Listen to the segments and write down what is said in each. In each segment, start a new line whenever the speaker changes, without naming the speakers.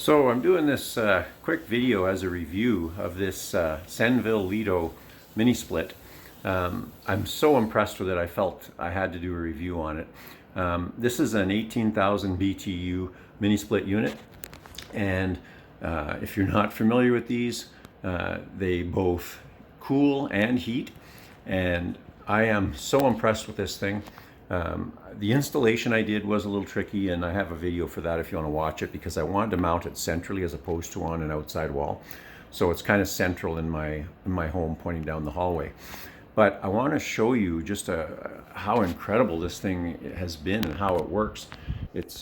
So I'm doing this quick video as a review of this Senville Leto mini split. I'm so impressed with it, I felt I had to do a review on it. This is an 18,000 BTU mini split unit, and if you're not familiar with these, they both cool and heat, and I am so impressed with this thing. The installation I did was a little tricky, and I have a video for that if you want to watch it, because I wanted to mount it centrally as opposed to on an outside wall. So it's kind of central in my home, pointing down the hallway. But I want to show you just how incredible this thing has been and how it works. It's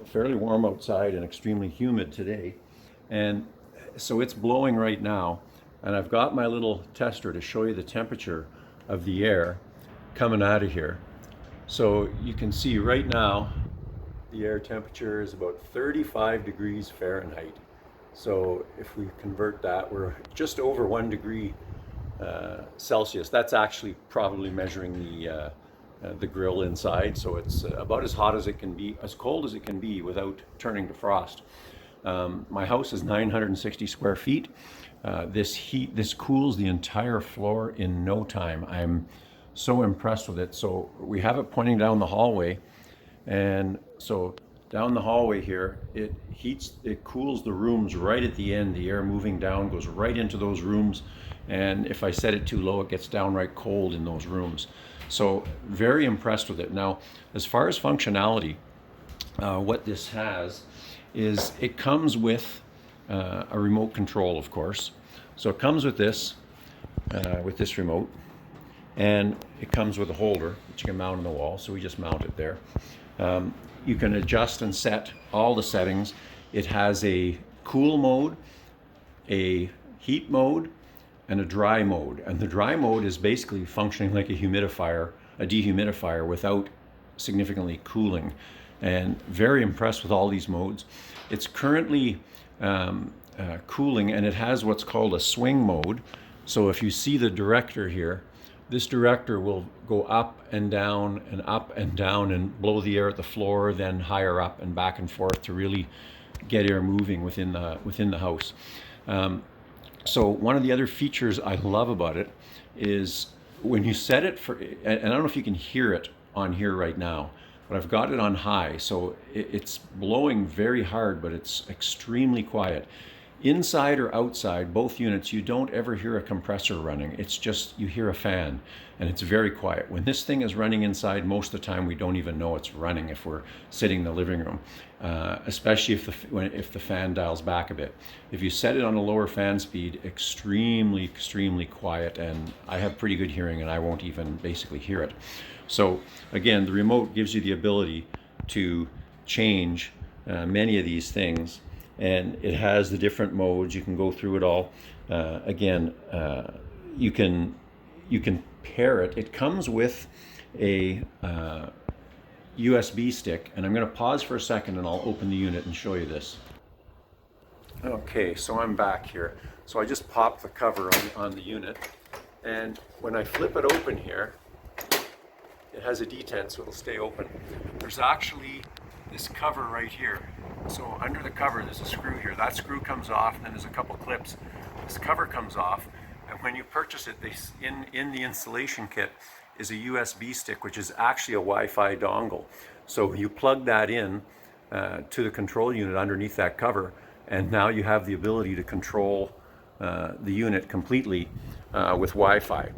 fairly warm outside and extremely humid today. And so it's blowing right now. And I've got my little tester to show you the temperature of the air coming out of here. So you can see right now the air temperature is about 35 degrees Fahrenheit. So if we convert that, we're just over 1 degree Celsius. That's actually probably measuring the grill inside. So it's about as hot as it can be, as cold as it can be without turning to frost. My house is 960 square feet. This cools the entire floor in no time. I'm so impressed with it. So we have it pointing down the hallway, and so down the hallway here, it cools the rooms right at the end. The air moving down goes right into those rooms, and if I set it too low, it gets downright cold in those rooms. So very impressed with it. Now, as far as functionality, what this has is it comes with a remote control, of course. So it comes with this remote, and it comes with a holder that you can mount on the wall. So we just mount it there. You can adjust and set all the settings. It has a cool mode, a heat mode, and a dry mode. And the dry mode is basically functioning like a dehumidifier without significantly cooling. And very impressed with all these modes. It's currently cooling, and it has what's called a swing mode. So if you see the director here, this director will go up and down and blow the air at the floor, then higher up and back and forth to really get air moving within the house. So one of the other features I love about it is when you set it for, and I don't know if you can hear it on here right now, but I've got it on high, so it's blowing very hard, but it's extremely quiet. Inside or outside, both units, you don't ever hear a compressor running. It's just, you hear a fan, and it's very quiet. When this thing is running inside, most of the time we don't even know it's running if we're sitting in the living room, especially if the fan dials back a bit. If you set it on a lower fan speed, extremely quiet, and I have pretty good hearing, and I won't even basically hear it. So again, the remote gives you the ability to change many of these things, and it has the different modes. You can go through it all. You can pair it. It comes with a USB stick, and I'm going to pause for a second and I'll open the unit and show you this. Okay, so I'm back here. So I just popped the cover on the unit, and when I flip it open here, it has a detent, so it'll stay open. There's actually this cover right here. So under the cover, there's a screw here. That screw comes off, and then there's a couple clips. This cover comes off, and when you purchase it, in the installation kit is a USB stick, which is actually a Wi-Fi dongle. So you plug that in to the control unit underneath that cover, and now you have the ability to control the unit completely with Wi-Fi.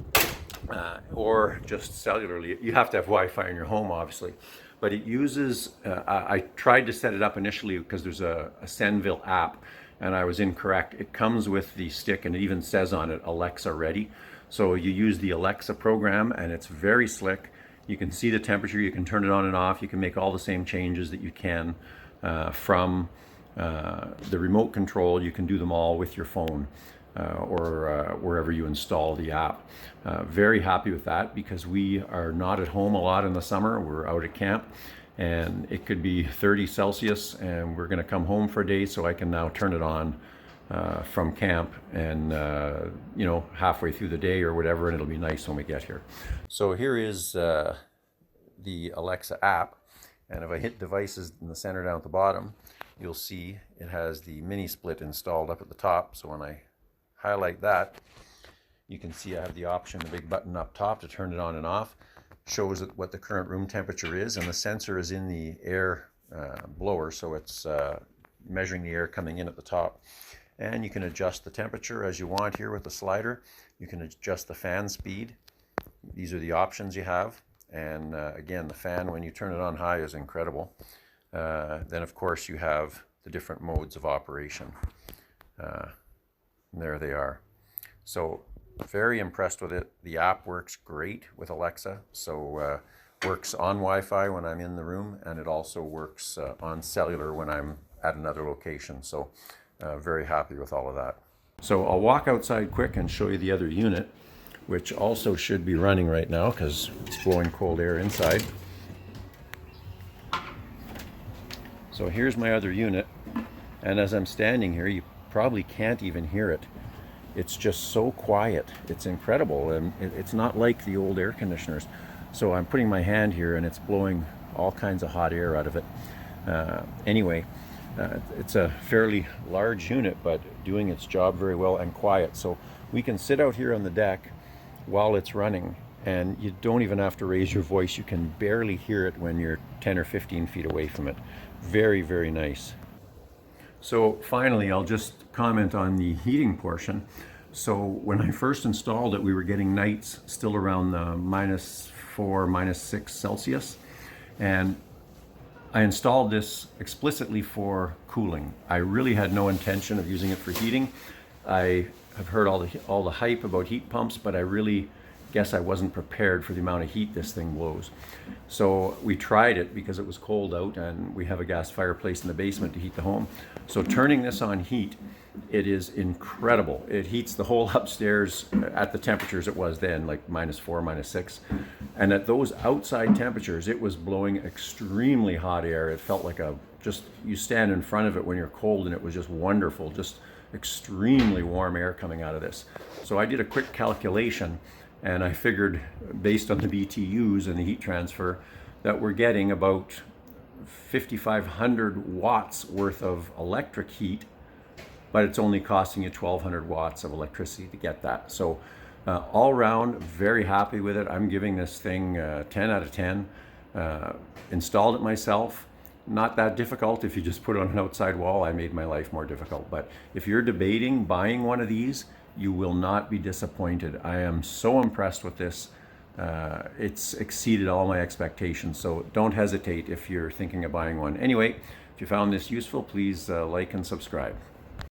Or just cellularly. You have to have Wi-Fi in your home, obviously, but it uses, I tried to set it up initially because there's a Senville app, and I was incorrect. It comes with the stick, and it even says on it, Alexa ready. So you use the Alexa program, and it's very slick. You can see the temperature, you can turn it on and off, you can make all the same changes that you can from the remote control. You can do them all with your phone. Or wherever you install the app. Very happy with that, because we are not at home a lot in the summer. We're out at camp, and it could be 30 Celsius, and we're going to come home for a day, so I can now turn it on from camp, and halfway through the day or whatever, and it'll be nice when we get here. So here is the Alexa app, and if I hit devices in the center down at the bottom, you'll see it has the mini split installed up at the top. So when I highlight that, you can see I have the option, the big button up top to turn it on and off. Shows what the current room temperature is, and the sensor is in the air blower, so it's measuring the air coming in at the top. And you can adjust the temperature as you want here with the slider. You can adjust the fan speed. These are the options you have. And again, the fan, when you turn it on high, is incredible. Then of course you have the different modes of operation. There they are. So very impressed with it. The app works great with Alexa. So works on Wi-Fi when I'm in the room, and it also works on cellular when I'm at another location. So very happy with all of that. So I'll walk outside quick and show you the other unit, which also should be running right now because it's blowing cold air inside. So here's my other unit, and as I'm standing here, you probably can't even hear it. It's just so quiet. It's incredible, and it's not like the old air conditioners. So I'm putting my hand here and it's blowing all kinds of hot air out of it. Anyway, it's a fairly large unit, but doing its job very well and quiet. So we can sit out here on the deck while it's running, and you don't even have to raise your voice. You can barely hear it when you're 10 or 15 feet away from it. Very, very nice. So finally, I'll just comment on the heating portion. So when I first installed it, we were getting nights still around the -4, -6 Celsius. And I installed this explicitly for cooling. I really had no intention of using it for heating. I have heard all the hype about heat pumps, but I really guess I wasn't prepared for the amount of heat this thing blows. So we tried it because it was cold out, and we have a gas fireplace in the basement to heat the home. So turning this on heat, it is incredible. It heats the whole upstairs at the temperatures it was then, like -4, -6. And at those outside temperatures, it was blowing extremely hot air. It felt like you stand in front of it when you're cold, and it was just wonderful, just extremely warm air coming out of this. So I did a quick calculation, and I figured, based on the BTUs and the heat transfer, that we're getting about 5,500 watts worth of electric heat, but it's only costing you 1,200 watts of electricity to get that. So all around, very happy with it. I'm giving this thing 10 out of 10. Installed it myself. Not that difficult if you just put it on an outside wall. I made my life more difficult. But if you're debating buying one of these, you will not be disappointed. I am so impressed with this. It's exceeded all my expectations. So don't hesitate if you're thinking of buying one. Anyway, if you found this useful, please like and subscribe.